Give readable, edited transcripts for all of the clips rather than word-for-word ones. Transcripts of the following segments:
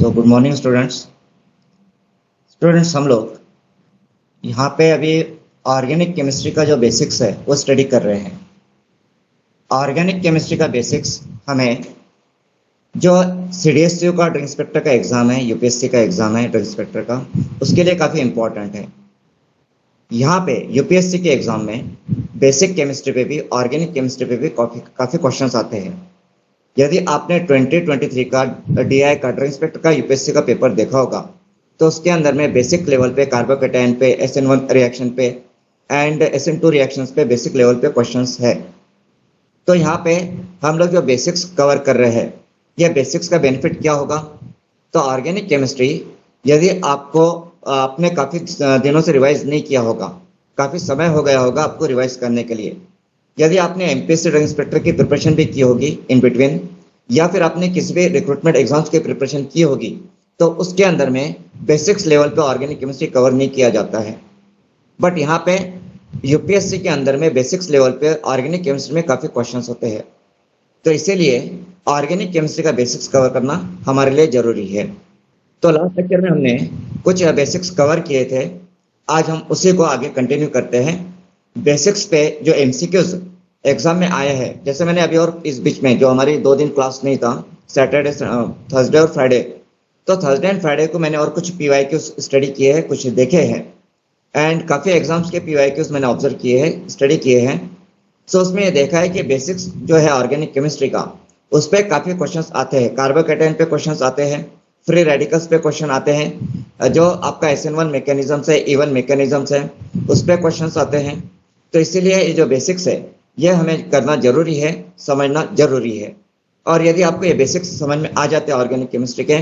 So good morning students. हम लोग यहाँ पे अभी ऑर्गेनिक केमिस्ट्री का जो बेसिक्स है वो स्टडी कर रहे हैं। ऑर्गेनिक केमिस्ट्री का बेसिक्स हमें जो CDSCO का ड्रग इंस्पेक्टर का एग्ज़ाम है, यूपीएससी का एग्ज़ाम है ड्रग इंस्पेक्टर का, उसके लिए काफ़ी इम्पोर्टेंट है। यहाँ पे यूपीएससी के एग्ज़ाम में बेसिक केमिस्ट्री पे भी, ऑर्गेनिक केमिस्ट्री पे भी काफ़ी क्वेश्चंस आते हैं। यदि आपने 2023 का DI का ड्रग इंस्पेक्टर का यूपीएससी का पेपर देखा होगा तो उसके अंदर में बेसिक लेवल पे कार्बोकेटाइन पे, SN1 रिएक्शन पे एंड SN2 रिएक्शंस पे बेसिक लेवल पे क्वेश्चंस है। तो यहाँ पे हम लोग जो बेसिक्स कवर कर रहे हैं, यह बेसिक्स का बेनिफिट क्या होगा? तो ऑर्गेनिक केमिस्ट्री यदि आपने काफ़ी दिनों से रिवाइज नहीं किया होगा, काफ़ी समय हो गया होगा आपको रिवाइज करने के लिए, यदि आपने MPSC ड्रग इंस्पेक्टर की प्रिपरेशन भी की होगी इन बिटवीन, या फिर आपने किसी भी रिक्रूटमेंट एग्जाम्स की प्रिपरेशन की होगी, तो उसके अंदर में बेसिक्स लेवल पे ऑर्गेनिक केमिस्ट्री कवर नहीं किया जाता है। बट यहाँ पे यूपीएससी के अंदर में बेसिक्स लेवल पे ऑर्गेनिक केमिस्ट्री में काफ़ी क्वेश्चंस होते हैं, तो इसीलिए ऑर्गेनिक केमिस्ट्री का बेसिक्स कवर करना हमारे लिए ज़रूरी है। तो लास्ट लेक्चर में हमने कुछ बेसिक्स कवर किए थे, आज हम उसी को आगे कंटिन्यू करते हैं। बेसिक्स पे जो MCQs एग्जाम में आए हैं, जैसे मैंने अभी और इस बीच में जो हमारी 2 दिन क्लास नहीं था, सैटरडे, थर्सडे और फ्राइडे, तो थर्सडे एंड फ्राइडे को मैंने और कुछ PYQs स्टडी किए हैं, कुछ देखे हैं एंड काफ़ी एग्जाम्स के PYQs मैंने ऑब्जर्व किए हैं, स्टडी किए हैं। सो उसमें ये देखा है कि बेसिक्स जो है ऑर्गेनिक केमिस्ट्री का, उस पर काफ़ी क्वेश्चंस आते हैं। कार्बोकेटाइन पे क्वेश्चंस आते हैं, फ्री रेडिकल्स पे क्वेश्चन आते हैं, जो आपका SN1 मैकेनिज्म्स है, E1 मैकेनिज्म्स है, उस पर क्वेश्चंस आते हैं। तो इसीलिए ये जो बेसिक्स है ये हमें करना जरूरी है, समझना जरूरी है। और यदि आपको ये बेसिक्स समझ में आ जाते हैं ऑर्गेनिक केमिस्ट्री के,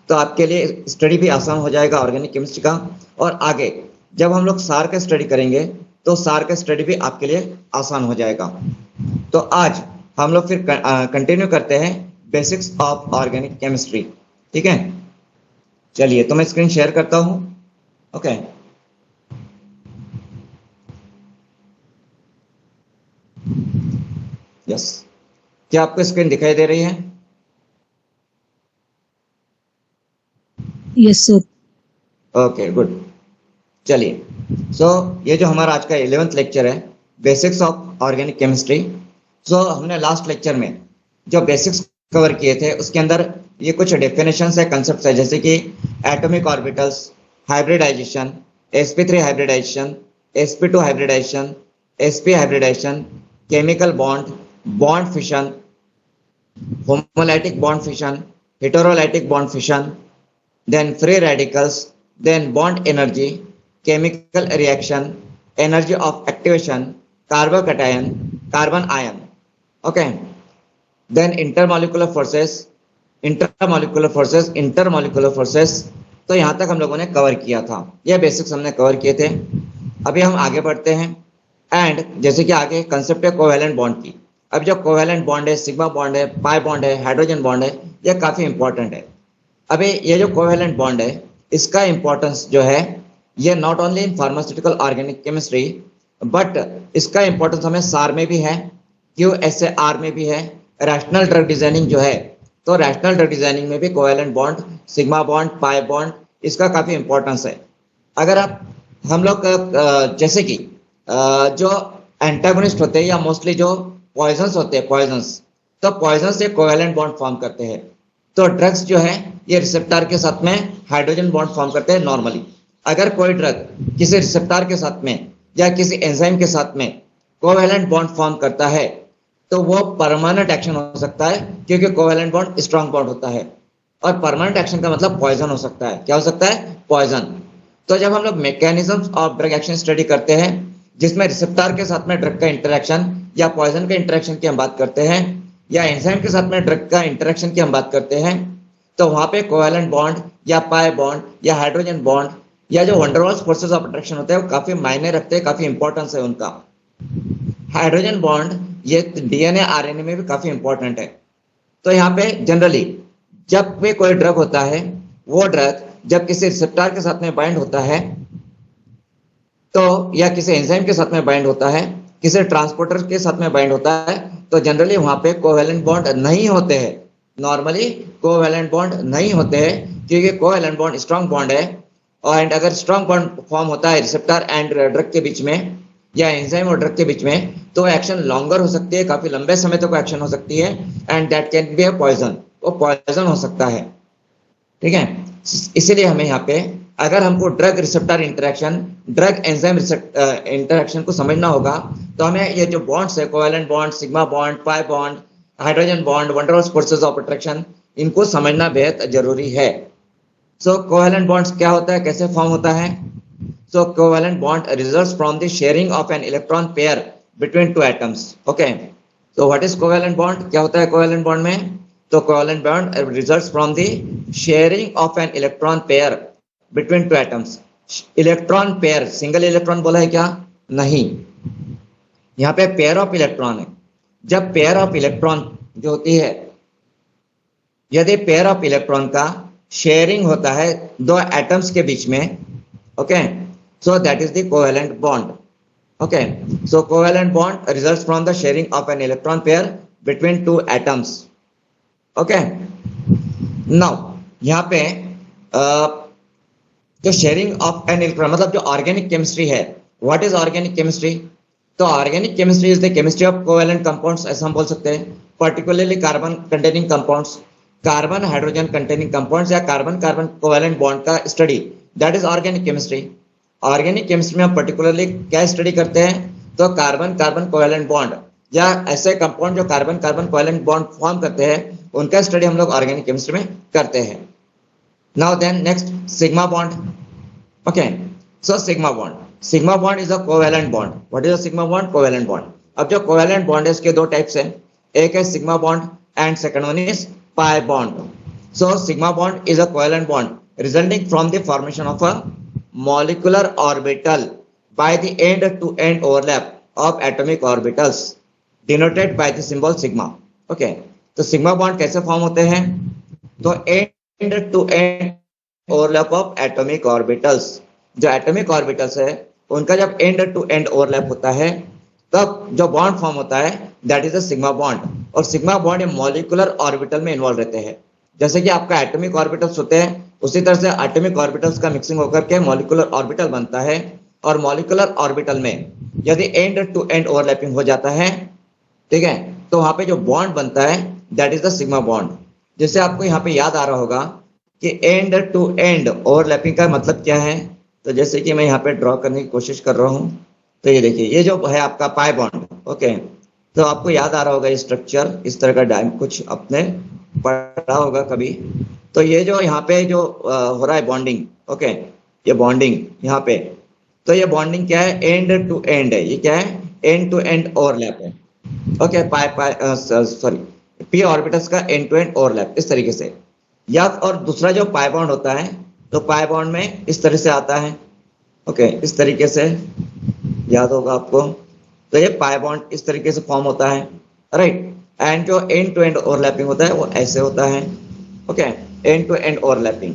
तो आपके लिए स्टडी भी आसान हो जाएगा ऑर्गेनिक केमिस्ट्री का। और आगे जब हम लोग सार का स्टडी करेंगे तो सार का स्टडी भी आपके लिए आसान हो जाएगा। तो आज हम लोग फिर कंटिन्यू करते हैं बेसिक्स ऑफ ऑर्गेनिक केमिस्ट्री। ठीक है, चलिए तो मैं स्क्रीन शेयर करता हूँ। ओके, यस, क्या आपको स्क्रीन दिखाई दे रही है? Yes sir. Okay, good. चलिए, सो ये जो हमारा आज का 11th लेक्चर है, बेसिक्स ऑफ ऑर्गेनिक केमिस्ट्री। सो हमने लास्ट लेक्चर में जो बेसिक्स कवर किए थे उसके अंदर ये कुछ डेफिनेशंस है, कंसेप्ट्स है, जैसे कि atomic orbitals, hybridisation, sp3 hybridisation, sp2 hybridisation, sp hybridisation, chemical bond, bond fission, homolytic bond fission, heterolytic bond fission, then free radicals, then bond energy, chemical reaction, energy of activation, carbocation, carbon ion. Okay, then intermolecular forces, intermolecular forces। तो यहाँ तक हम लोगों ने cover किया था, यह basics हमने कवर किए थे। अभी हम आगे बढ़ते हैं एंड जैसे कि आगे कंसेप्ट है कोवेलेंट बॉन्ड की। अब जो कोवेलेंट बॉन्ड है, सिग्मा बॉन्ड है, पाई बॉन्ड है, हाइड्रोजन बॉन्ड है, यह काफ़ी इंपॉर्टेंट है। अभी ये जो कोवेलेंट बॉन्ड है, इसका इंपॉर्टेंस जो है, ये not only in pharmaceutical organic chemistry, but इसका इंपॉर्टेंस हमें सार में भी है, QSAR में भी है, रैशनल ड्रग डिजाइनिंग जो है, तो रैशनल ड्रग डिजाइनिंग में भी covalent bond, sigma bond, pi bond, इसका काफ़ी इंपॉर्टेंस है। अगर हम लोग जैसे कि जो एंटागोनिस्ट होते हैं या मोस्टली जो पॉइजन्स होते हैं, तो पॉइजन से कोवेलेंट बॉन्ड फॉर्म करते हैं। तो ड्रग्स जो है ये रिसेप्टर के साथ में हाइड्रोजन बॉन्ड फॉर्म करते हैं नॉर्मली। अगर कोई ड्रग किसी रिसेप्टर के साथ में या किसी एंजाइम के साथ में कोवेलेंट बॉन्ड फॉर्म करता है तो वो परमानेंट एक्शन हो सकता है, क्योंकि कोवेलेंट बॉन्ड स्ट्रॉन्ग बॉन्ड होता है। और परमानेंट एक्शन का मतलब पॉइजन हो सकता है। क्या हो सकता है? पॉइजन। तो जब हम लोग mechanisms of drug action study करते हैं, जिसमें रिसेप्टर के साथ में ड्रग का इंटरेक्शन या पॉइजन के इंटरेक्शन की हम बात करते हैं, या एंजाइम के साथ में ड्रग का इंटरेक्शन की हम बात करते हैं, तो वहां पे कोवेलेंट बॉन्ड या पाई बॉन्ड या हाइड्रोजन बॉन्ड या जो van der Waals forces of attraction होते हैं वो काफी मायने रखते हैं, काफी इंपॉर्टेंस है उनका। हाइड्रोजन बॉन्ड ये DNA RNA में भी काफी इंपॉर्टेंट है। तो यहाँ पे जनरली जब भी कोई ड्रग होता है, वो ड्रग जब किसी रिसेप्टर के साथ में बाइंड होता है, तो या किसी एंजाइम के साथ में बाइंड होता है, किसी ट्रांसपोर्टर के साथ में बाइंड होता है, तो जनरली वहां पे कोवेलेंट बॉन्ड नहीं होते हैं। नॉर्मली कोवेलेंट बॉन्ड नहीं होते हैं, क्योंकि कोवेलेंट बॉन्ड स्ट्रांग बॉन्ड है, और अगर स्ट्रांग बॉन्ड फॉर्म होता है रिसेप्टर एंड ड्रग के बीच में या एंजाइम और ड्रग के बीच में, तो एक्शन लॉन्गर हो सकती है, काफी लंबे समय तक एक्शन हो सकती है, and that can be a poison, वो पॉइजन हो सकता है। ठीक है, इसीलिए हमें यहाँ पे अगर हमको drug receptor interaction, drug enzyme interaction को समझना होगा, तो हमें ये जो बॉन्ड्स है, covalent bond, sigma bond, pi bond, hydrogen bond, van der Waals forces of attraction, इनको समझना बेहद जरूरी है। सो कोवेलेंट बॉन्ड्स क्या होता है, कैसे फॉर्म होता है? So covalent bond results from the sharing of an electron pair between two atoms. Okay, so what is covalent bond? क्या होता है कोवेलेंट बॉन्ड में? तो covalent bond results from the sharing of an electron pair between two atoms. Electron pair, single electron बोला है क्या? नहीं, यहाँ पे पेयर ऑफ इलेक्ट्रॉन है। जब पेयर ऑफ इलेक्ट्रॉन जो होती है, यदि पेयर ऑफ इलेक्ट्रॉन का शेयरिंग होता है दो एटम्स के बीच में, okay, so that is the covalent bond. Okay, so covalent bond results from the sharing of an electron pair between two atoms. Okay, now यहाँ पे जो शेयरिंग ऑफ एन इलेक्ट्रॉन मतलब जो ऑर्गेनिक केमिस्ट्री है, what is organic chemistry? तो organic chemistry is the chemistry of covalent compounds, ऐसा हम बोल सकते हैं, particularly carbon containing compounds, carbon hydrogen containing compounds या कार्बन कार्बन कोवेलेंट बॉन्ड का study, that is organic chemistry. Organic chemistry में हम पर्टिकुलरली क्या स्टडी करते हैं? तो कार्बन कार्बन कोवेलेंट बॉन्ड या ऐसे कंपाउंड जो carbon carbon covalent bond form करते हैं, उनका स्टडी हम लोग ऑर्गेनिक केमिस्ट्री में करते हैं। Now then next, sigma bond. Okay, so sigma bond, sigma bond is a covalent bond. What is a sigma bond? Covalent bond. अब जो कोवेलेंट बॉन्ड है इसके दो टाइप्स हैं, एक है sigma bond and second one is pi bond. So sigma bond is a covalent bond resulting from the formation of a molecular orbital by the end to end overlap of atomic orbitals denoted by the symbol sigma. Okay, तो sigma bond कैसे form होते हैं? तो end to end overlap of atomic orbitals, जो atomic orbitals है उनका जब end to end overlap होता है तब जो बॉन्ड फॉर्म होता है that is a sigma bond. और सिग्मा बॉन्ड मॉलिक्यूलर ऑर्बिटल में इन्वॉल्व रहते हैं। जैसे कि आपका एटॉमिक ऑर्बिटल्स होते हैं, उसी तरह से एटॉमिक ऑर्बिटल्स का मिक्सिंग होकर के मॉलिक्यूलर ऑर्बिटल बनता है, और मॉलिक्यूलर ऑर्बिटल में यदि एंड टू एंड ओवरलैपिंग हो जाता है, ठीक है, तो वहां पे जो बॉन्ड बनता है that is the sigma bond. जैसे आपको यहाँ पे याद आ रहा होगा कि एंड टू एंड ओवरलैपिंग का मतलब क्या है, तो जैसे कि मैं यहाँ पे ड्रॉ करने की कोशिश कर रहा हूँ, तो ये देखिए, ये जो है आपका पाई बॉन्ड। ओके, तो आपको याद आ रहा होगा ये स्ट्रक्चर, इस तरह का डायम कुछ अपने पढ़ा होगा कभी। तो ये जो यहाँ पे जो हो रहा है बॉन्डिंग, ओके, ये बॉन्डिंग यहाँ पे, तो ये बॉन्डिंग क्या है? एंड टू एंड है। ये क्या है? एंड टू एंड ओवरलैप है। ओके, सॉरी, पी ऑर्बिटल्स का एंड टू एंड ओवरलैप इस तरीके से। या और दूसरा जो पाई बॉन्ड होता है, तो पाई बॉन्ड में इस तरह से आता है। ओके, इस तरीके से याद होगा आपको। तो ये पाई बॉन्ड इस तरीके से फॉर्म होता है, राइट। एंड जो एंड टू एंड ओवरलैपिंग होता है वो ऐसे होता है। Okay, end to end overlapping,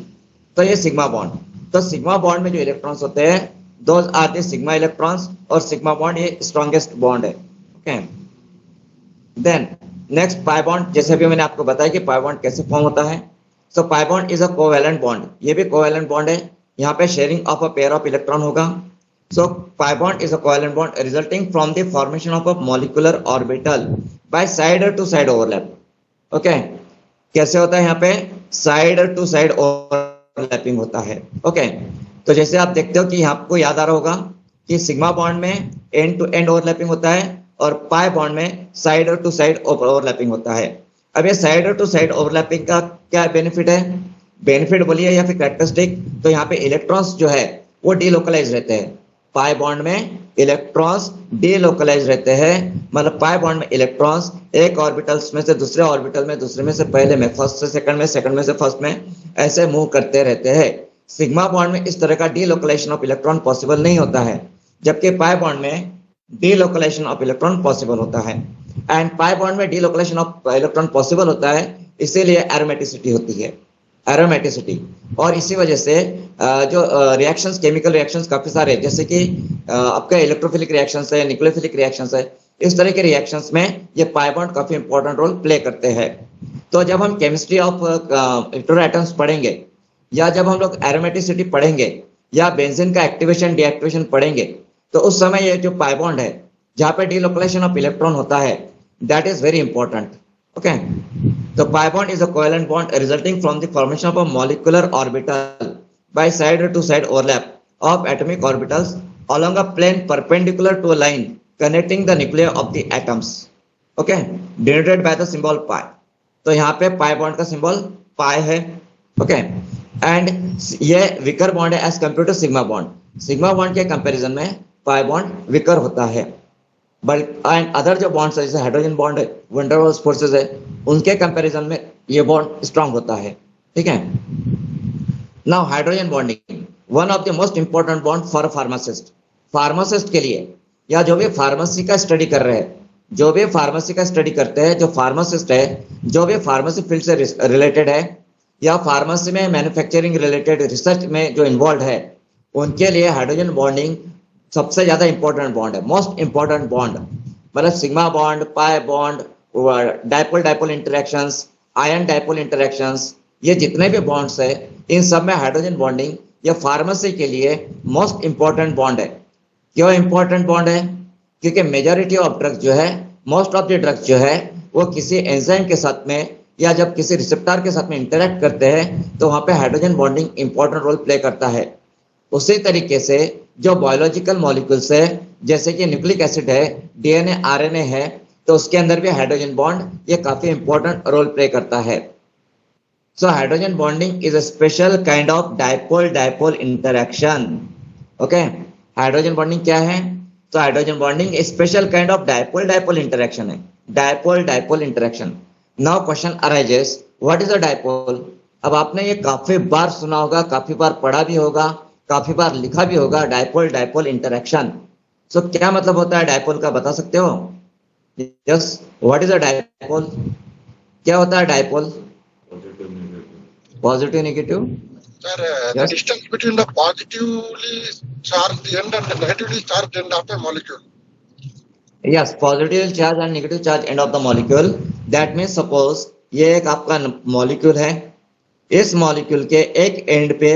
तो ये सिग्मा बॉन्ड। तो सिग्मा बॉन्ड में जो इलेक्ट्रॉन्स होते हैं those are the sigma electrons, और सिग्मा बॉन्ड ये स्ट्रॉन्गेस्ट बॉन्ड है। Okay, then next pi bond. जैसे अभी मैंने आपको बताया कि पाई बॉन्ड कैसे फॉर्म होता है। So pi bond is a covalent bond, ये भी कोवेलेंट बॉन्ड है। यहाँ पे sharing of a pair of electron होगा। So pi bond is a covalent bond resulting from the formation of a molecular orbital by side to side overlap. Okay, कैसे होता है यहाँ पे? साइड टू साइड ओवरलैपिंग होता है। Okay, तो जैसे आप देखते हो कि आपको याद आ रहा होगा कि सिग्मा बॉन्ड में एंड टू एंड ओवरलैपिंग होता है और पाई बॉन्ड में साइड टू साइड ओवरलैपिंग होता है। अब ये साइड टू साइड ओवरलैपिंग का क्या बेनिफिट है? बेनिफिट बोलिए या फिर कैरेक्टरिस्टिक, तो यहाँ पे इलेक्ट्रॉन्स जो है वो डीलोकलाइज रहते हैं। पाई बॉन्ड में इलेक्ट्रॉन्स डीलोकलाइज रहते हैं, मतलब पाई बॉन्ड में इलेक्ट्रॉन्स एक ऑर्बिटल्स में से दूसरे ऑर्बिटल में, दूसरे में से पहले में, फर्स्ट से सेकंड में, सेकंड में से फर्स्ट में, ऐसे मूव करते रहते हैं। सिग्मा बॉन्ड में इस तरह का डीलोकलाइजेशन ऑफ इलेक्ट्रॉन पॉसिबल नहीं होता है, जबकि पाई बॉन्ड में डीलोकलाइजेशन ऑफ इलेक्ट्रॉन पॉसिबल होता है। एंड पाई बॉन्ड में डीलोकलाइजेशन ऑफ इलेक्ट्रॉन पॉसिबल होता है, इसीलिए एरोमेटिसिटी होती है, एरोमेटिसिटी। और इसी वजह से जो रिएक्शंस, केमिकल रिएक्शंस काफी सारे, जैसे कि आपका इलेक्ट्रोफिलिक रिएक्शंस है, न्यूक्लियोफिलिक रिएक्शंस है, इस तरह के रिएक्शंस में ये पाई बॉन्ड काफी इंपॉर्टेंट रोल प्ले करते हैं। तो जब हम केमिस्ट्री ऑफ इलेक्ट्रोएटम्स पढ़ेंगे या जब हम लोग एरोमेटिसिटी पढ़ेंगे या बेंजीन का एक्टिवेशन डीएक्टिवेशन पढ़ेंगे, तो उस समय ये जो पाई बॉन्ड है जहां पे डीलोकेशन ऑफ इलेक्ट्रॉन होता है, that is very important. Okay, तो pi bond is a covalent bond resulting from the formation of a molecular orbital by side to side overlap of atomic orbitals along a plane perpendicular to a line connecting the nuclei of the atoms, okay, denoted by the symbol pi। तो यहाँ पे pi bond का symbol pi है। Okay, and ये weaker bond है as compared to sigma bond. Sigma bond के comparison में pi bond weaker होता है, बट एंड अदर जो बॉन्ड्स है जैसे हाइड्रोजन बॉन्ड है, वैन डर वाल्स फोर्सेस है, उनके कंपैरिजन में ये बॉन्ड स्ट्रांग होता है। ठीक है, Now hydrogen bonding, one of the most important bond for a pharmacist। Pharmacist के लिए या जो भी फार्मेसी का स्टडी कर रहे हैं, जो भी फार्मेसी का स्टडी करते हैं, जो फार्मासिस्ट है, जो भी फार्मेसी फील्ड से रिलेटेड है या फार्मेसी में मैन्युफैक्चरिंग रिलेटेड रिसर्च में जो इन्वॉल्व है, उनके लिए हाइड्रोजन बॉन्डिंग सबसे ज्यादा इंपॉर्टेंट बॉन्ड है, मोस्ट इंपॉर्टेंट बॉन्ड। मतलब sigma bond, pi bond, dipole dipole interactions, ion dipole interactions, ये जितने भी बॉन्ड्स है, इन सब में हाइड्रोजन बॉन्डिंग ये फार्मेसी के लिए मोस्ट इंपॉर्टेंट बॉन्ड है। क्यों इंपॉर्टेंट बॉन्ड है? क्योंकि मेजॉरिटी ऑफ ड्रग्स जो है, मोस्ट ऑफ द ड्रग्स जो है, वो किसी एंजाइम के साथ में या जब किसी रिसेप्टर के साथ में इंटरेक्ट करते हैं तो वहां पे hydrogen bonding important role play करता है। उसी तरीके से जो बायोलॉजिकल मॉलिक्यूल्स है, जैसे कि न्यूक्लिक एसिड है, डीएनए, आरएनए है, तो उसके अंदर भी हाइड्रोजन बॉन्ड ये काफी इंपॉर्टेंट रोल प्ले करता है। So hydrogen bonding is a special kind of dipole-dipole interaction. Okay, hydrogen bonding क्या है? तो hydrogen bonding a special kind of dipole-dipole interaction है, dipole-dipole interaction। Now question arises, what is a dipole? अब आपने ये काफी बार सुना होगा, काफी बार पढ़ा भी होगा, काफी बार लिखा भी होगा, dipole-dipole interaction। So क्या मतलब होता है dipole का, बता सकते हो? Yes, what is a dipole? क्या होता है dipole? Positive, negative? Sir, the distance between the positively charged end and the negatively charged end of the molecule. Yes, positive charge and negative charge end of the molecule. That means suppose ये एक आपका molecule है, इस molecule के एक and पे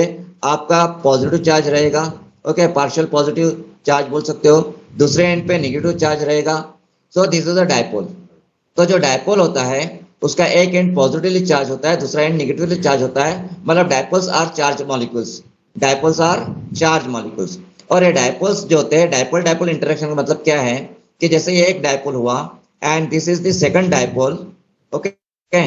आपका positive charge रहेगा, ओके, पार्शियल पॉजिटिव चार्ज बोल सकते हो, दूसरे एंड पे नेगेटिव चार्ज रहेगा। So this is a dipole. तो जो डायपोल होता है उसका एक एंड पॉजिटिवली चार्ज होता है, दूसरा एंड नेगेटिवली चार्ज होता है, मतलब dipoles are charge molecules, dipoles are charge molecules. और ये डायपोल्स जो होते हैं, डायपोल डायपोल इंटरेक्शन का मतलब क्या है कि जैसे ये एक डायपोल हुआ and this is the second dipole, okay,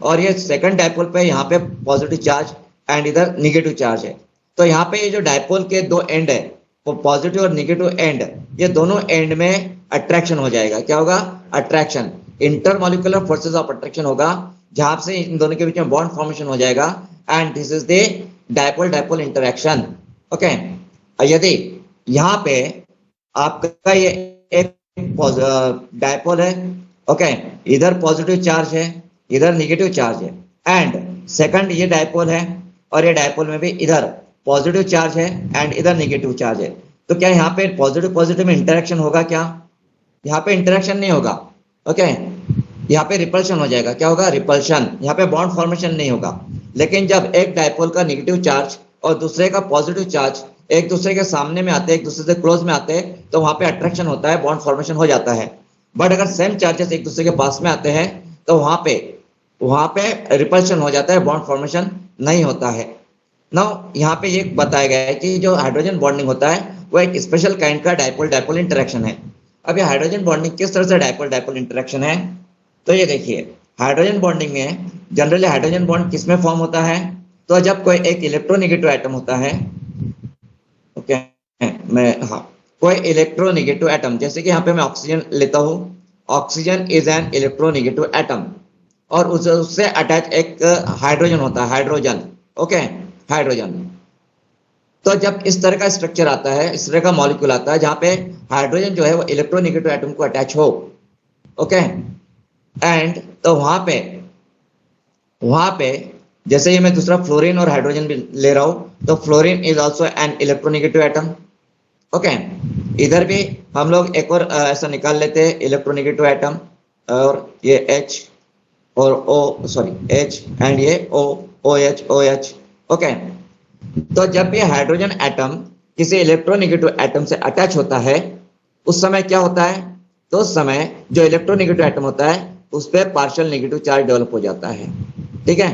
और ये सेकंड डायपोल पे यहाँ पे पॉजिटिव चार्ज एंड इधर नेगेटिव चार्ज है। तो यहाँ पे ये जो डायपोल के दो एंड है, पॉजिटिव और नेगेटिव एंड, ये दोनों एंड में अट्रैक्शन हो जाएगा। क्या होगा? Attraction, intermolecular forces of attraction होगा, जहां से इन दोनों के बीच में बॉन्ड फॉर्मेशन हो जाएगा and this is the dipole dipole interaction. Okay, यदि यहाँ पे आपका ये एक डायपोल है, ओके, इधर पॉजिटिव चार्ज है, इधर नेगेटिव चार्ज है, एंड सेकंड ये डायपोल है और ये डायपोल में भी इधर पॉजिटिव चार्ज है एंड इधर नेगेटिव चार्ज है, तो क्या यहाँ पे पॉजिटिव पॉजिटिव में इंटरेक्शन होगा? क्या यहाँ पे इंटरेक्शन नहीं होगा, ओके, यहाँ पे रिपल्शन हो जाएगा। क्या होगा? रिपल्शन। यहाँ पे बॉन्ड फॉर्मेशन नहीं होगा। लेकिन जब एक डायपोल का नेगेटिव चार्ज और दूसरे का पॉजिटिव चार्ज एक दूसरे के सामने में आते हैं, एक दूसरे से क्लोज में आते हैं, तो वहां पे अट्रैक्शन होता है, बॉन्ड फॉर्मेशन हो जाता है। बट अगर सेम चार्जेस एक दूसरे के पास में आते हैं तो वहां पे रिपल्शन हो जाता है, बॉन्ड फॉर्मेशन नहीं होता है। नाउ यहाँ पे ये बताया गया है कि जो हाइड्रोजन बॉन्डिंग होता है वो एक स्पेशल काइंड का डायपोल डायपोल इंटरेक्शन है। अब ये हाइड्रोजन बॉन्डिंग किस तरह से डायपोल डायपोल इंटरेक्शन है, तो ये देखिए, हाइड्रोजन बॉन्डिंग में जनरली हाइड्रोजन बॉन्ड किस में फॉर्म होता है? तो जब कोई एक इलेक्ट्रोनेगेटिव एटम होता है, ओके, कोई इलेक्ट्रोनेगेटिव एटम, जैसे कि यहाँ पे मैं ऑक्सीजन लेता हूँ, oxygen is an electronegative atom और उससे अटैच एक हाइड्रोजन होता है, हाइड्रोजन, ओके, हाइड्रोजन। तो जब इस तरह का स्ट्रक्चर आता है, इस तरह का मॉलिक्यूल आता है जहां पे हाइड्रोजन जो है वो इलेक्ट्रोनेगेटिव एटम को अटैच हो, ओके, एंड तो वहां पे जैसे ये मैं दूसरा फ्लोरीन और हाइड्रोजन भी ले रहा हूं, तो fluorine is also an electronegative atom, okay. इधर भी हम लोग एक और ऐसा निकाल लेते हैं इलेक्ट्रोनेगेटिव एटम, और ये H और O, सॉरी H एंड ये O, OH, OH, ओके, तो जब ये हाइड्रोजन एटम किसी इलेक्ट्रोनेगेटिव एटम से अटैच होता है उस समय क्या होता है, तो उस समय जो इलेक्ट्रोनेगेटिव एटम होता है उस पर पार्शियल नेगेटिव चार्ज डेवलप हो जाता है, ठीक है।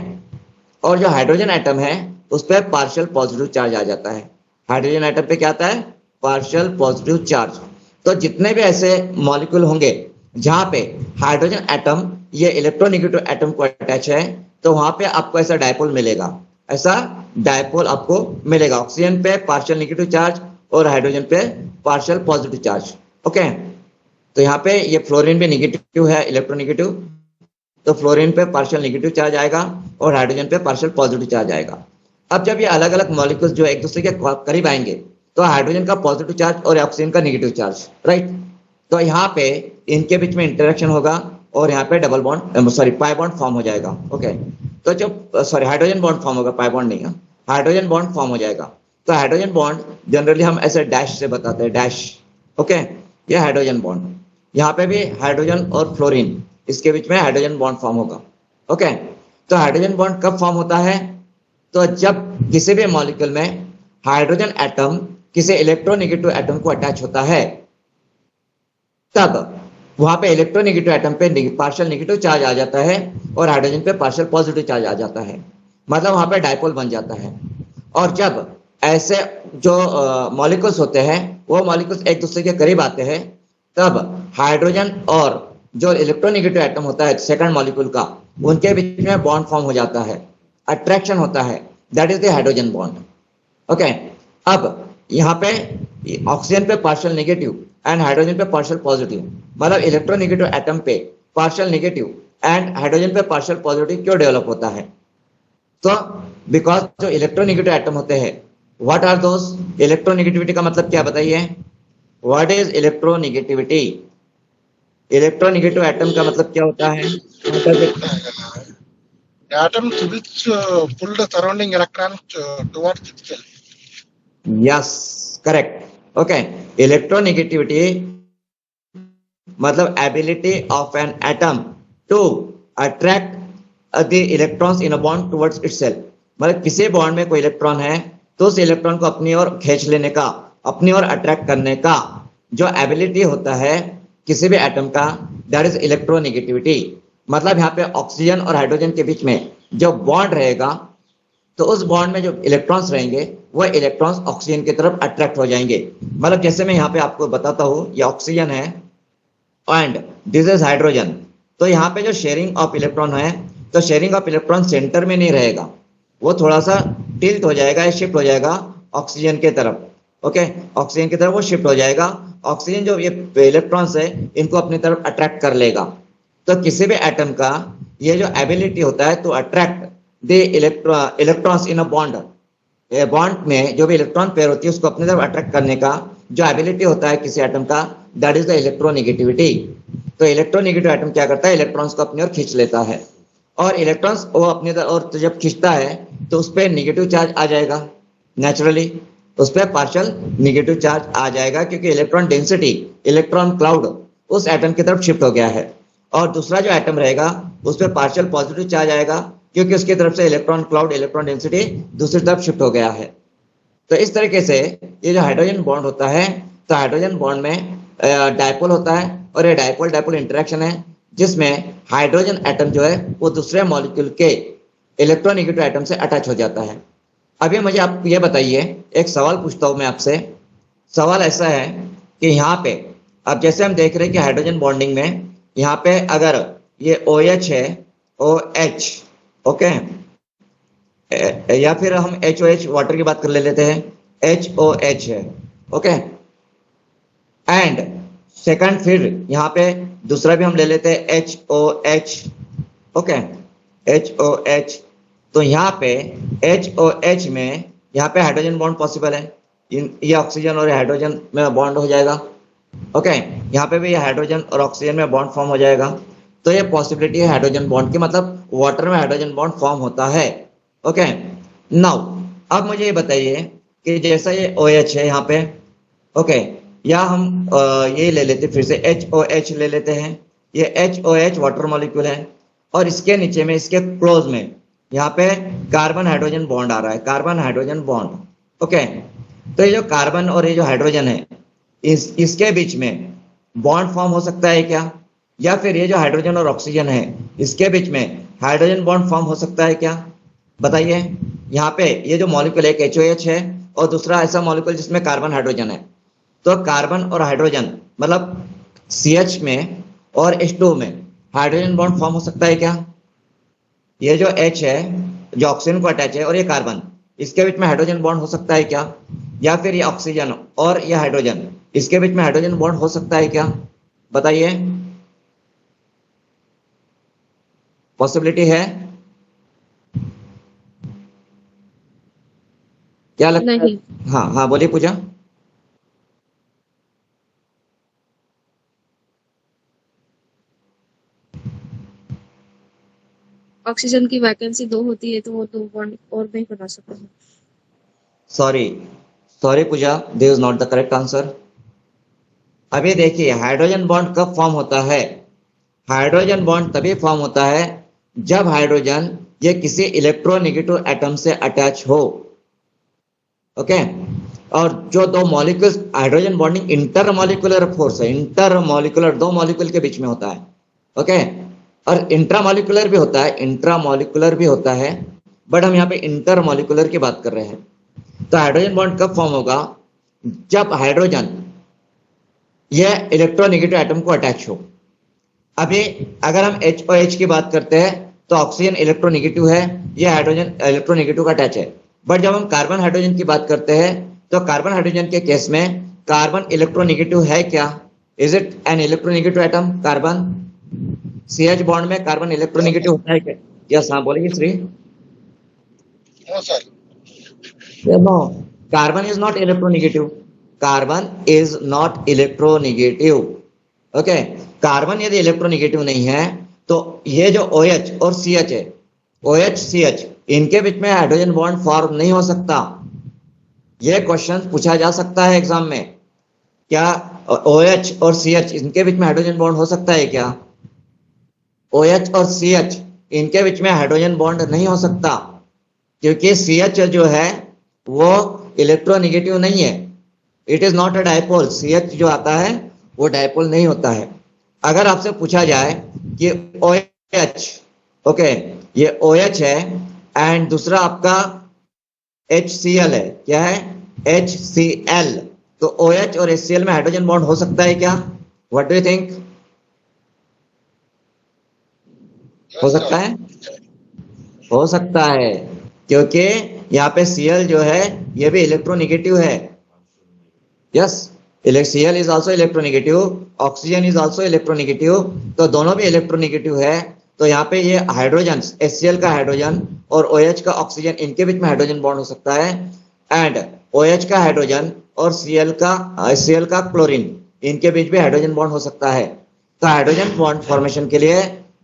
और जो हाइड्रोजन एटम है उस पर पार्शियल पॉजिटिव चार्ज आ जाता है। हाइड्रोजन एटम पे क्या आता है, पार्शियल पॉजिटिव चार्ज। तो जितने भी ऐसे मॉलिक्यूल होंगे जहां पे हाइड्रोजन एटम ये इलेक्ट्रोनेगेटिव एटम को अटैच है तो वहां पे आपको ऐसा डायपोल मिलेगा, ऐसा डायपोल आपको मिलेगा। ऑक्सीजन पे पार्शियल नेगेटिव चार्ज और हाइड्रोजन पे पार्शियल पॉजिटिव चार्ज। ओके, तो यहाँ पे ये फ्लोरीन भी नेगेटिव है, इलेक्ट्रोनेगेटिव, तो फ्लोरीन पे पार्शियल नेगेटिव चार्ज आएगा और हाइड्रोजन पे पार्शियल पॉजिटिव चार्ज आएगा। अब जब ये अलग अलग मॉलिक्यूल्स जो एक दूसरे के करीब आएंगे तो हाइड्रोजन का पॉजिटिव चार्ज और ऑक्सीजन का नेगेटिव चार्ज, राइट। तो यहाँ पे इनके बीच में इंटरेक्शन होगा और यहाँ पे double bond pi bond form हो जाएगा। ओके, तो जब हाइड्रोजन बॉन्ड फॉर्म होगा, पाई बॉन्ड नहीं है, हाइड्रोजन बॉन्ड फॉर्म हो जाएगा। तो हाइड्रोजन बॉन्ड जनरली हम ऐसे डैश से बताते हैं, डैश। ओके, ये हाइड्रोजन बॉन्ड, यहाँ पे भी हाइड्रोजन और फ्लोरीन, इसके बीच में हाइड्रोजन बॉन्ड फॉर्म होगा। ओके, तो हाइड्रोजन बॉन्ड कब फॉर्म होता है, तो जब किसी भी मॉलिक्यूल में हाइड्रोजन एटम किसी इलेक्ट्रोनेगेटिव एटम को अटैच होता है तब वहां पे इलेक्ट्रोनेगेटिव एटम पे पार्शियल नेगेटिव चार्ज आ जाता है और हाइड्रोजन पे पार्शियल पॉजिटिव चार्ज आ जाता है, मतलब वहां पे डायपोल बन जाता है। और जब ऐसे जो मॉलिक्यूल्स होते हैं वो मॉलिक्यूल्स एक दूसरे के करीब आते हैं तब हाइड्रोजन और जो इलेक्ट्रोनेगेटिव एटम होता है सेकंड मॉलिक्यूल का, उनके बीच में बॉन्ड फॉर्म हो जाता है, अट्रैक्शन होता है, that is the hydrogen bond. Okay, अब यहाँ पे ऑक्सीजन पे पार्शियल नेगेटिव एंड हाइड्रोजन पे पार्शियल पॉजिटिव, मतलब इलेक्ट्रोनेगेटिव एटम पे पार्शियल नेगेटिव एंड हाइड्रोजन पे पार्शियल पॉजिटिव क्यों डेवलप होता है, तो बिकॉज जो इलेक्ट्रोनेगेटिव एटम होते हैं, व्हाट आर दोस, इलेक्ट्रोनेगेटिविटी का मतलब क्या बताइए, what is electronegativity, electronegative atom का मतलब क्या होता है, atoms which pull the surrounding electrons towards itself. Yes, correct. Okay, electronegativity मतलब ability of an atom to attract the electrons in a bond towards itself, मतलब किसी बॉन्ड में कोई इलेक्ट्रॉन है तो उस इलेक्ट्रॉन को अपनी ओर खींच लेने का, अपनी ओर अट्रैक्ट करने का जो एबिलिटी होता है किसी भी एटम का, दैट इज इलेक्ट्रोनेगेटिविटी। मतलब यहाँ पे ऑक्सीजन और हाइड्रोजन के बीच में जो बॉन्ड रहेगा तो उस बॉन्ड में जो इलेक्ट्रॉन्स रहेंगे वो इलेक्ट्रॉन्स ऑक्सीजन की तरफ अट्रैक्ट हो जाएंगे। मतलब जैसे मैं यहाँ पे आपको बताता हूँ, ये ऑक्सीजन है एंड दिस इज हाइड्रोजन, तो यहाँ पे जो शेयरिंग ऑफ इलेक्ट्रॉन है तो शेयरिंग ऑफ इलेक्ट्रॉन सेंटर में नहीं रहेगा, वो थोड़ा सा टिल्ट हो जाएगा या शिफ्ट हो जाएगा ऑक्सीजन के तरफ। ओके, ऑक्सीजन की तरफ वो शिफ्ट हो जाएगा, ऑक्सीजन जो ये इलेक्ट्रॉन्स है इनको अपनी तरफ अट्रैक्ट कर लेगा। तो किसी भी एटम का ये जो एबिलिटी होता है to attract the electrons in a bond, bond में जो भी इलेक्ट्रॉन पेयर होती है उसको अपनी तरफ अट्रैक्ट करने का जो एबिलिटी होता है किसी एटम का, दैट इज द इलेक्ट्रोनेगेटिविटी। तो इलेक्ट्रोनेगेटिव एटम क्या करता है, इलेक्ट्रॉन्स को अपनी ओर खींच लेता है और इलेक्ट्रॉन्स वो अपनी और तो जब खींचता है तो उस पर निगेटिव चार्ज आ जाएगा, नेचुरली उस पर पार्शियल निगेटिव चार्ज आ जाएगा क्योंकि इलेक्ट्रॉन डेंसिटी, इलेक्ट्रॉन क्लाउड उस एटम की तरफ शिफ्ट हो गया है। और दूसरा जो एटम रहेगा उस पर पार्शियल पॉजिटिव चार्ज आएगा क्योंकि उसकी तरफ से इलेक्ट्रॉन क्लाउड, इलेक्ट्रॉन डेंसिटी दूसरी तरफ शिफ्ट हो गया है। तो इस तरीके से ये जो हाइड्रोजन बॉन्ड होता है तो हाइड्रोजन बॉन्ड में डायपोल होता है और ये डायपोल डायपोल इंटरेक्शन है जिसमें हाइड्रोजन एटम जो है वो दूसरे मॉलिक्यूल के इलेक्ट्रोनेगेटिव एटम से अटैच हो जाता है। अभी मुझे आप ये बताइए, एक सवाल पूछता हूँ मैं आपसे। सवाल ऐसा है कि यहाँ पे अब जैसे हम देख रहे हैं कि हाइड्रोजन बॉन्डिंग में यहाँ पे अगर ये OH है, OH, ओके, या फिर हम HOH वाटर की बात कर लेते हैं, HOH है, ओके, एंड सेकंड फिर यहाँ पे दूसरा भी हम ले लेते हैं HOH, ओके, HOH। तो यहाँ पे HOH में यहाँ पे हाइड्रोजन बॉन्ड पॉसिबल है, ये ऑक्सीजन और हाइड्रोजन में बॉन्ड हो जाएगा। ओके, यहाँ पे भी ये हाइड्रोजन और ऑक्सीजन में बॉन्ड फॉर्म हो जाएगा। तो ये पॉसिबिलिटी है हाइड्रोजन बॉन्ड की, मतलब वाटर में हाइड्रोजन बॉन्ड फॉर्म होता है। ओके, नाउ अब मुझे ये बताइए कि जैसा ये OH है यहाँ पे, ओके, या हम ये ले लेते फिर से HOH ले लेते हैं। ये HOH वाटर मॉलिक्यूल है और इसके नीचे में, इसके क्लोज में यहाँ पे कार्बन हाइड्रोजन बॉन्ड आ रहा है, कार्बन हाइड्रोजन बॉन्ड। ओके, तो ये जो कार्बन और ये जो हाइड्रोजन है, इसके बीच में बॉन्ड फॉर्म हो सकता है क्या? या फिर ये जो हाइड्रोजन और ऑक्सीजन है, इसके बीच में हाइड्रोजन बॉन्ड फॉर्म हो सकता है क्या? बताइए। यहाँ पे ये जो मॉलिक्यूल एक HOH है और दूसरा ऐसा मॉलिक्यूल जिसमें कार्बन हाइड्रोजन है, तो कार्बन और हाइड्रोजन मतलब CH में और H2 में हाइड्रोजन बॉन्ड फॉर्म हो सकता है क्या? ये जो H है जो ऑक्सीजन को अटैच है और ये कार्बन, इसके बीच में हाइड्रोजन बॉन्ड हो सकता है क्या? या फिर ये ऑक्सीजन और ये हाइड्रोजन, इसके बीच में हाइड्रोजन बॉन्ड हो सकता है क्या? बताइए, पॉसिबिलिटी है? क्या लगता है? नहीं। हाँ हाँ, बोलिए पूजा। ऑक्सीजन की वैकेंसी 2 होती है तो वो 2 बॉन्ड और नहीं बना सकते हैं। Sorry sorry Puja, this is not the correct answer. अभी देखिए, हाइड्रोजन बॉन्ड कब फॉर्म होता है? हाइड्रोजन बॉन्ड तभी फॉर्म होता है जब हाइड्रोजन ये किसी इलेक्ट्रोनेगेटिव एटम से अटैच हो। ओके, और जो दो molecules, hydrogen bonding intermolecular force है, इंटरमॉलिक्यूलर दो मॉलिक्यूल के बीच में होता है। ओके, और इंट्रामॉलिक्यूलर भी होता है, इंट्रामॉलिक्यूलर भी होता है, बट हम यहाँ पे इंटरमॉलिक्यूलर की बात कर रहे हैं। तो हाइड्रोजन बॉन्ड कब फॉर्म होगा? जब हाइड्रोजन यह इलेक्ट्रोनेगेटिव एटम को अटैच हो। अभी अगर हम HOH की बात करते हैं तो ऑक्सीजन इलेक्ट्रोनेगेटिव है, यह हाइड्रोजन इलेक्ट्रोनेगेटिव का अटैच है। बट जब हम कार्बन हाइड्रोजन की बात करते हैं तो कार्बन हाइड्रोजन के केस में कार्बन इलेक्ट्रोनेगेटिव है क्या? Is it an electronegative atom? Carbon CH bond में कार्बन इलेक्ट्रोनेगेटिव होता है क्या? यस, हाँ बोलिए Shri. No sir. No, carbon is not electronegative. Carbon is not electronegative. Okay, carbon यदि इलेक्ट्रोनेगेटिव नहीं है तो ये जो OH और CH है, OH CH, इनके बीच में हाइड्रोजन बॉन्ड फॉर्म नहीं हो सकता। ये क्वेश्चन पूछा जा सकता है एग्जाम में, क्या OH और CH इनके बीच में हाइड्रोजन बॉन्ड हो सकता है क्या? OH और CH इनके बीच में हाइड्रोजन बॉन्ड नहीं हो सकता, क्योंकि CH जो है वो इलेक्ट्रोनेगेटिव नहीं है। It is not a dipole. CH जो आता है वो डायपोल नहीं होता है। अगर आपसे पूछा जाए कि OH, ओके, ये OH है एंड दूसरा आपका HCl है, क्या है? HCl, तो OH और HCl में हाइड्रोजन बॉन्ड हो सकता है क्या? What do you think? हो सकता है? हो सकता है, क्योंकि यहाँ पे Cl जो है ये भी इलेक्ट्रोनेगेटिव है। Yes, Cl is also electronegative, oxygen is also electronegative, तो दोनों भी इलेक्ट्रोनेगेटिव है। तो यहाँ पे ये हाइड्रोजन, HCl का हाइड्रोजन और OH का ऑक्सीजन, इनके बीच में हाइड्रोजन बॉन्ड हो सकता है। एंड OH का हाइड्रोजन और Cl का क्लोरीन, इनके बीच भी हाइड्रोजन बॉन्ड हो सकता है। तो हाइड्रोजन बॉन्ड फॉर्मेशन के लिए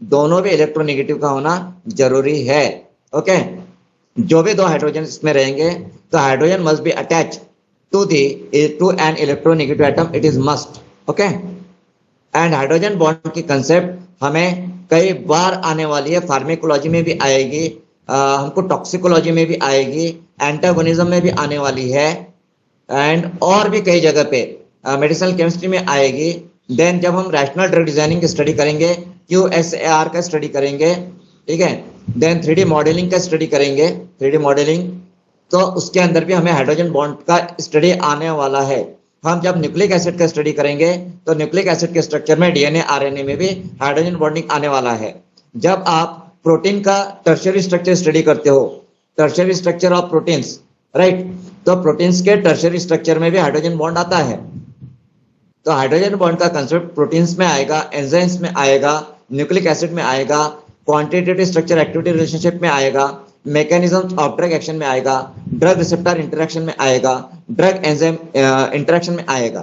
दोनों भी इलेक्ट्रोनेगेटिव का होना जरूरी है। ओके, जो भी दो हाइड्रोजन इसमें रहेंगे तो hydrogen must be attach to an electronegative atom, it is must. Okay, and hydrogen bond की कंसेप्ट हमें कई बार आने वाली है, फार्मेकोलॉजी में भी आएगी, हमको टॉक्सिकोलॉजी में भी आएगी, एंटागोनिज्म में भी आने वाली है, एंड और भी कई जगह पे मेडिसिनल केमिस्ट्री में आएगी। देन जब हम रैशनल ड्रग डिजाइनिंग की स्टडी करेंगे, QSAR का स्टडी करेंगे, ठीक है, देन 3D मॉडलिंग का स्टडी करेंगे, 3D मॉडलिंग, तो उसके अंदर भी हमें हाइड्रोजन बॉन्ड का स्टडी आने वाला है। हम जब न्यूक्लिक एसिड का स्टडी करेंगे तो न्यूक्लिक एसिड के स्ट्रक्चर में DNA RNA में भी हाइड्रोजन बॉन्डिंग आने वाला है। जब आप प्रोटीन का टर्शियरी स्ट्रक्चर स्टडी करते हो, tertiary structure of proteins, right, तो प्रोटीन्स के टर्शियरी स्ट्रक्चर में भी हाइड्रोजन बॉन्ड आता है। तो हाइड्रोजन बॉन्ड का कंसेप्ट प्रोटीन्स में आएगा, एंजाइम्स में आएगा, न्यूक्लिक एसिड में आएगा, क्वांटिटेटिव स्ट्रक्चर एक्टिविटी रिलेशनशिप में आएगा, मैकेनिज्म ऑफ ड्रग एक्शन में आएगा, ड्रग रिसेप्टर इंटरेक्शन में आएगा, ड्रग एंजाइम इंटरेक्शन में आएगा।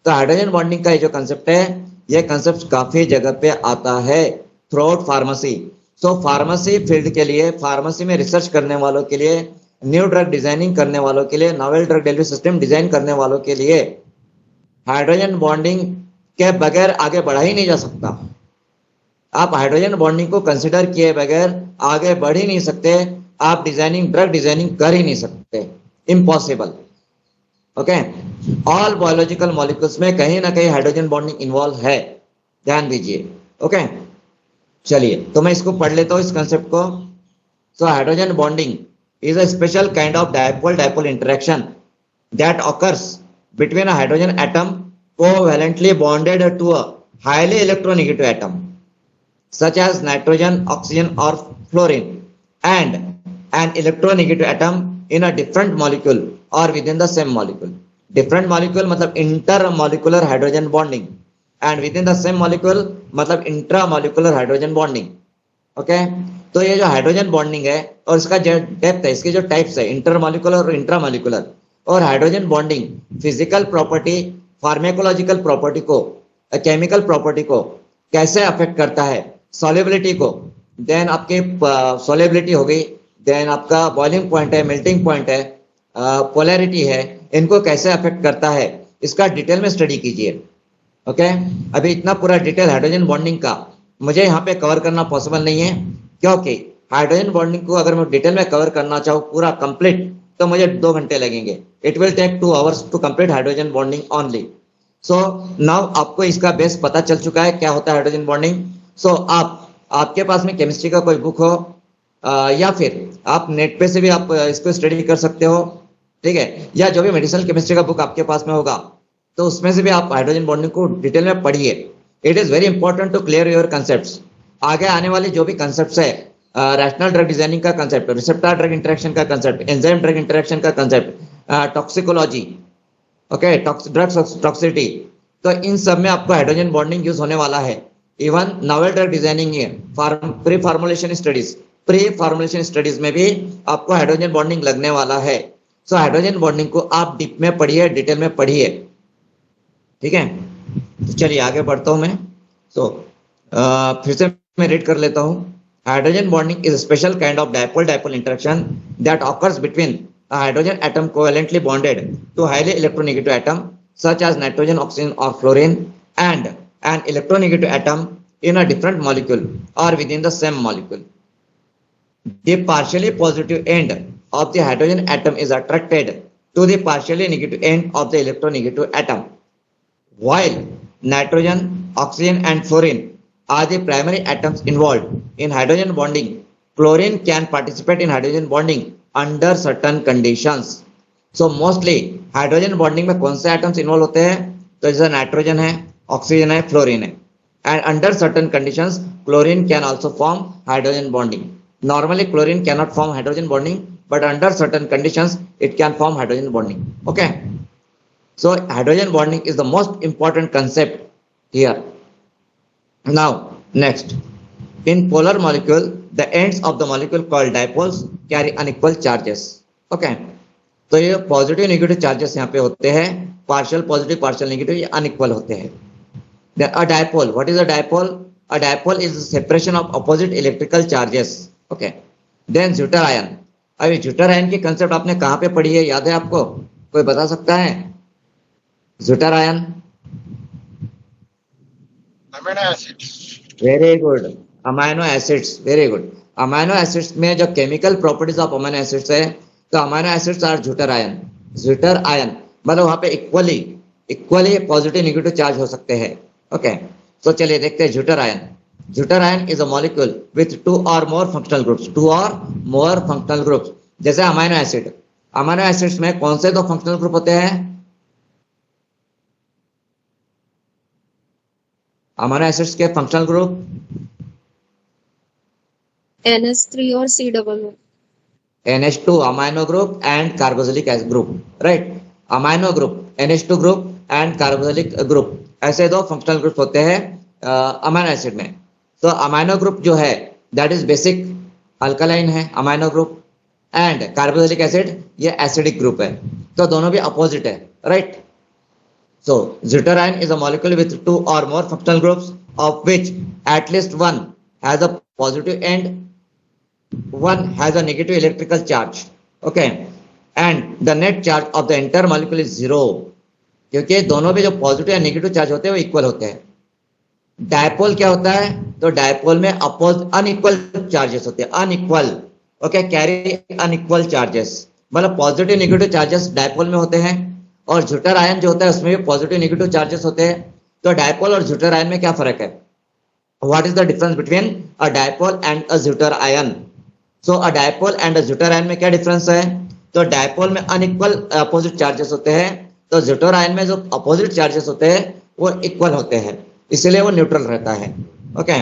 तो हाइड्रोजन बॉन्डिंग का ये जो कंसेप्ट है, ये कंसेप्ट काफी जगह पे आता है थ्रू आउट फार्मेसी। सो फार्मेसी फील्ड के लिए, फार्मेसी में रिसर्च करने वालों के लिए, न्यू ड्रग डिजाइनिंग करने वालों के लिए, novel drug delivery system design करने वालों के लिए हाइड्रोजन बॉन्डिंग के बगैर आगे बढ़ा ही नहीं जा सकता। आप हाइड्रोजन बॉन्डिंग को कंसिडर किए बगैर आगे बढ़ ही नहीं सकते, आप ड्रग डिजाइनिंग कर ही नहीं सकते, impossible. Okay, all biological molecules में कहीं ना कहीं हाइड्रोजन बॉन्डिंग इन्वॉल्व है, ध्यान दीजिए। ओके, चलिए तो मैं इसको पढ़ लेता हूँ इस कंसेप्ट को। So hydrogen bonding is a special kind of dipole-dipole interaction that occurs between a hydrogen atom covalently bonded to a highly electronegative atom such as nitrogen, oxygen or fluorine, and an electronegative atom in a different molecule or within the same molecule. Different molecule मतलब intermolecular hydrogen bonding, and within the same molecule मतलब intramolecular hydrogen bonding. Okay, तो ये जो hydrogen bonding है और इसका जो depth है, इसके जो टाइप्स है इंटरमॉलिक्यूलर और इंट्रामॉलिक्यूलर, और hydrogen bonding physical property, pharmacological property को, केमिकल प्रॉपर्टी को कैसे अफेक्ट करता है, सॉल्युबिलिटी को, देन आपके सॉल्युबिलिटी हो गई, देन आपका बॉइलिंग पॉइंट है, मेल्टिंग पॉइंट है, पोलैरिटी है, इनको कैसे अफेक्ट करता है, इसका डिटेल में स्टडी कीजिए। ओके, अभी इतना पूरा डिटेल हाइड्रोजन बॉन्डिंग का मुझे यहाँ पे कवर करना पॉसिबल नहीं है, क्योंकि हाइड्रोजन बॉन्डिंग को अगर मैं डिटेल में कवर करना चाहूँ पूरा कंप्लीट तो मुझे 2 घंटे लगेंगे। It will take 2 hours to complete hydrogen bonding only. So now आपको इसका बेस पता चल चुका है क्या होता है हाइड्रोजन बॉन्डिंग। सो आपके पास में केमिस्ट्री का कोई बुक हो या फिर आप नेट पे से भी आप इसको स्टडी कर सकते हो, ठीक है, या जो भी मेडिसिनल केमिस्ट्री का बुक आपके पास में होगा तो उसमें से भी आप हाइड्रोजन बॉन्डिंग को डिटेल में पढ़िए। It is very important to clear your concepts. आगे आने वाली जो भी कंसेप्ट्स है, रैशनल ड्रग डिजाइनिंग का कंसेप्ट, रिसेप्टर ड्रग इंटरेक्शन का कंसेप्ट, एंजाइम ड्रग इंटरेक्शन का concept, toxicology, okay, drug toxicity, तो इन सब में आपको हाइड्रोजन बॉन्डिंग यूज होने वाला है। इवन नोवेल ड्रग डिजाइनिंग है, प्री फार्मुलेशन स्टडीज में भी आपको हाइड्रोजन बॉन्डिंग लगने वाला है। सो हाइड्रोजन बॉन्डिंग को आप डीप में पढ़िए, डिटेल में पढ़िए, ठीक है। तो चलिए आगे बढ़ता हूं मैं। फिर से मैं रीड कर लेता हूं। Hydrogen bonding is special kind of dipole interaction that occurs between a hydrogen atom covalently bonded to highly electronegative atom such as nitrogen, oxygen or fluorine, and an electronegative atom in a different molecule or within the same molecule. The partially positive end of the hydrogen atom is attracted to the partially negative end of the electronegative atom. While nitrogen, oxygen and fluorine are the primary atoms involved in hydrogen bonding, chlorine can participate in hydrogen bonding under certain conditions. So mostly hydrogen bonding में कौन से atoms involve होते हैं? तो जैसे nitrogen है, oxygen है, fluorine है, and under certain conditions chlorine can also form hydrogen bonding. Normally chlorine cannot form hydrogen bonding, but under certain conditions it can form hydrogen bonding. Okay, so hydrogen bonding is the most important concept here. Now next, in polar molecule the ends of the molecule called dipoles carry unequal charges. Okay, तो ये positive negative charges यहाँ पे होते हैं, partial positive partial negative, ये unequal होते हैं। A dipole, what is a dipole? A dipole is the separation of opposite electrical charges. Okay, then Zutter ion. अभी Zutter ion की कंसेप्ट आपने कहाँ पे पढ़ी है, याद है आपको? कोई बता सकता है? Zutter ion? Amino acids. Very good, amino acids, very good. Amino acids में जो chemical properties of amino acids है, तो amino acids are zwitter ion. Zwitter ion मतलब वहां पे इक्वली पॉजिटिव नेगेटिव चार्ज हो सकते हैं। ओके, तो चलिए देखते हैं zwitter ion. Zwitter ion is a molecule with 2 or more functional groups, 2 or more functional groups। जैसे अमाइनो एसिड, अमाइनो एसिड्स में कौन से 2 फंक्शनल ग्रुप होते हैं? अमाइनो एसिड्स के फंक्शनल ग्रुप NH3 और C++। NH2 amino group and carboxylic group, right. Amino group NH2 group and carboxylic group, ऐसे 2 functional group होते हैं अमाइनो एसिड में। तो अमाइनो ग्रुप जो है दैट इज बेसिक अल्कलाइन है amino group, and carboxylic acid ये एसिडिक ग्रुप है, तो दोनों भी अपोजिट है, right. So Zutter ion is a molecule with 2 or more functional groups of which at least one has a positive end, one has a negative electrical charge. Okay, and the net charge of the entire molecule is 0, क्योंकि दोनों में जो positive या negative charge होते हैं वो equal होते हैं। डायपोल क्या होता है? तो डायपोल में अनइक्वल चार्जेस होते हैं, unequal, okay, carry unequal charges, मतलब पॉजिटिव नेगेटिव चार्जेस डायपोल में होते हैं। और झूठर आयन जो होता है उसमें भी पॉजिटिव नेगेटिव चार्जेस होते हैं। तो डायपोल और झूठर आयन में क्या फर्क है? What is the difference between a dipole and a zwitterion? So a dipole and a zwitterion में क्या डिफरेंस है? तो डायपोल में अनइक्वल अपोजिट चार्जेस होते हैं, तो झूठर आयन में जो अपोजिट चार्जेस होते हैं वो इक्वल होते हैं, इसलिए वो न्यूट्रल रहता है। ओके,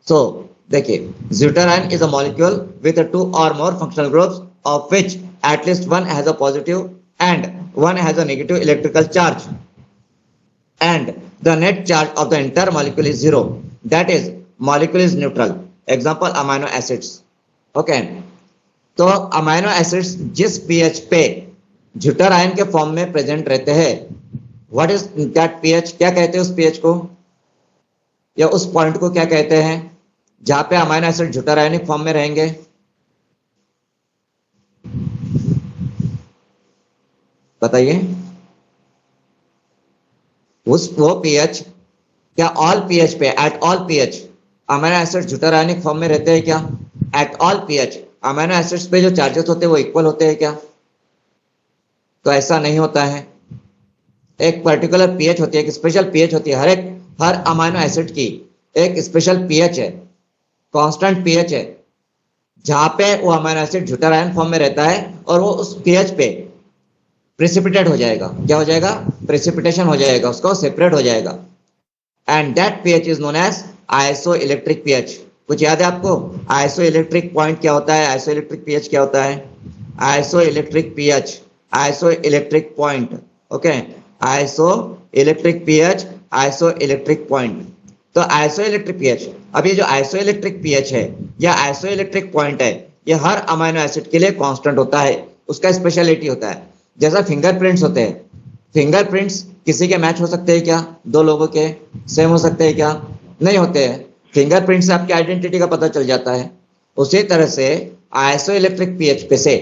सो देखिए, zwitterion is a molecule with 2 or more functional groups of which at least one has a positive and one has a negative electrical charge, and the net charge of the entire molecule is zero, that is molecule is neutral. Example, amino acids. Okay, तो amino acids जिस pH पे झूठर ion के form में present रहते हैं, what is that pH? क्या कहते हैं उस पीएच को, या उस पॉइंट को क्या कहते हैं जहां पे amino acid zwitterionic form में रहेंगे? बताइए। वो पीएच, क्या ऑल पीएच पे, at all pH amino acid zwitterionic form में रहते हैं क्या? At all pH amino acids पे जो चार्जेस होते हैं वो इक्वल होते हैं क्या? तो ऐसा नहीं होता है। एक पर्टिकुलर पीएच होती है, एक स्पेशल पीएच होती है, हर अमाइनो एसिड की एक स्पेशल पीएच है, कांस्टेंट पीएच है, जहां पे वो अमाइनो एसिड झूठर आयन फॉर्म में रहता है और वो उस पीएच पे प्रेसिपिटेट हो जाएगा। क्या हो जाएगा? प्रेसिपिटेशन हो जाएगा, उसको सेपरेट हो जाएगा। And that pH is known as isoelectric pH. कुछ याद है आपको? आइसो इलेक्ट्रिक पॉइंट क्या होता है? आइसो इलेक्ट्रिक पीएच क्या होता है? Iso electric pH, iso electric point, okay, iso electric pH, iso electric point. तो आइसो इलेक्ट्रिक पीएच, अब ये जो आइसो इलेक्ट्रिक पीएच है या आइसो इलेक्ट्रिक पॉइंट है, ये हर अमाइनो एसिड के लिए कांस्टेंट होता है, उसका स्पेशलिटी होता है। जैसा फिंगरप्रिंट्स होते हैं, फिंगरप्रिंट्स किसी के मैच हो सकते हैं क्या? दो लोगों के सेम हो सकते हैं क्या? नहीं होते हैं। फिंगरप्रिंट से आपकी आइडेंटिटी का पता चल जाता है। उसी तरह से आइसो इलेक्ट्रिक पीएच पे से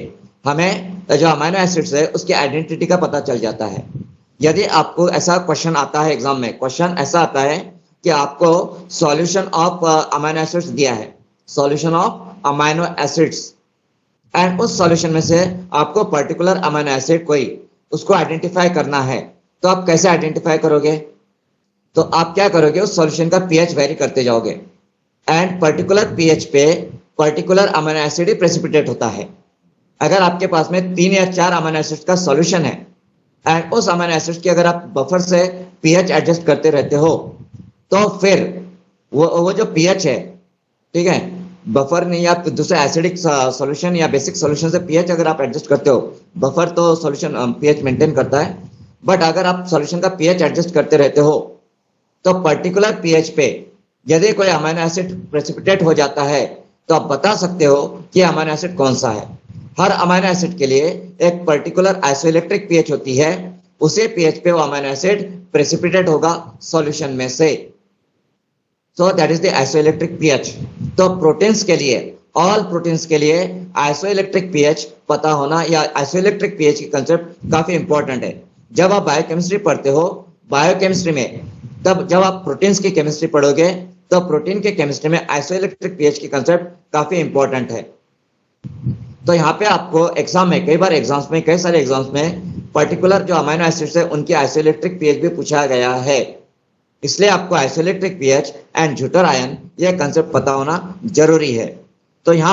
हमें जो अमाइनो एसिड्स है उसकी आइडेंटिटी का पता चल जाता है। यदि आपको ऐसा क्वेश्चन आता है एग्जाम में, क्वेश्चन ऐसा आता है कि आपको सॉल्यूशन ऑफ अमाइनो एसिड्स दिया है, solution of amino acids, and उस सॉल्यूशन में से आपको पर्टिकुलर अमाइनो एसिड कोई उसको आइडेंटिफाई करना है, तो आप कैसे आइडेंटिफाई करोगे? तो आप क्या करोगे? उस सॉल्यूशन का पीएच वेरी करते जाओगे, एंड पर्टिकुलर पीएच पे पर्टिकुलर अमाइनो एसिड ही प्रेसिपिटेट होता है। अगर आपके पास में 3 या 4 अमाइनो एसिड का सॉल्यूशन है एंड उस अमाइनो एसिड की अगर आप बफर से पीएच एडजस्ट करते रहते हो, तो फिर वो जो पीएच है, ठीक है, बफर नहीं, या दूसरे एसिडिक सॉल्यूशन या बेसिक सॉल्यूशन से पीएच अगर आप एडजस्ट करते हो, बफर तो सॉल्यूशन पीएच मेंटेन करता है, बट अगर आप सॉल्यूशन का पीएच एडजस्ट करते रहते हो, तो पर्टिकुलर पीएच पे यदि कोई अमाइनो एसिड प्रेसिपिटेट हो जाता है, तो आप बता सकते हो कि अमाइनो एसिड कौन सा है। हर अमाइनो एसिड के लिए एक पर्टिकुलर आइसोइलेक्ट्रिक पीएच होती है, उसे पीएच पे वो अमाइनो एसिड प्रेसिपिटेट होगा सॉल्यूशन में से। So that is the isoelectric pH. तो प्रोटीन्स के लिए, ऑल प्रोटीन्स के लिए आइसोइलेक्ट्रिक पीएच पता होना या आइसोइलेक्ट्रिक पीएच की कंसेप्ट काफी इंपॉर्टेंट है। जब आप बायोकेमिस्ट्री पढ़ते हो, बायोकेमिस्ट्री में, तब जब आप प्रोटीन्स की केमिस्ट्री पढ़ोगे, तो प्रोटीन के केमिस्ट्री में आइसोइलेक्ट्रिक पीएच की कंसेप्ट काफी इंपॉर्टेंट है। तो यहाँ पे आपको एग्जाम में, कई बार एग्जाम्स में, कई सारे एग्जाम्स में पर्टिकुलर जो अमाइनो एसिड्स है उनकी आइसोइलेक्ट्रिक पीएच भी पूछा गया है। इसलिए आपको आइसोइलेक्ट्रिक पीएच एंड झूठर आयन यह कंसेप्ट पता होना जरूरी है। तो यहाँ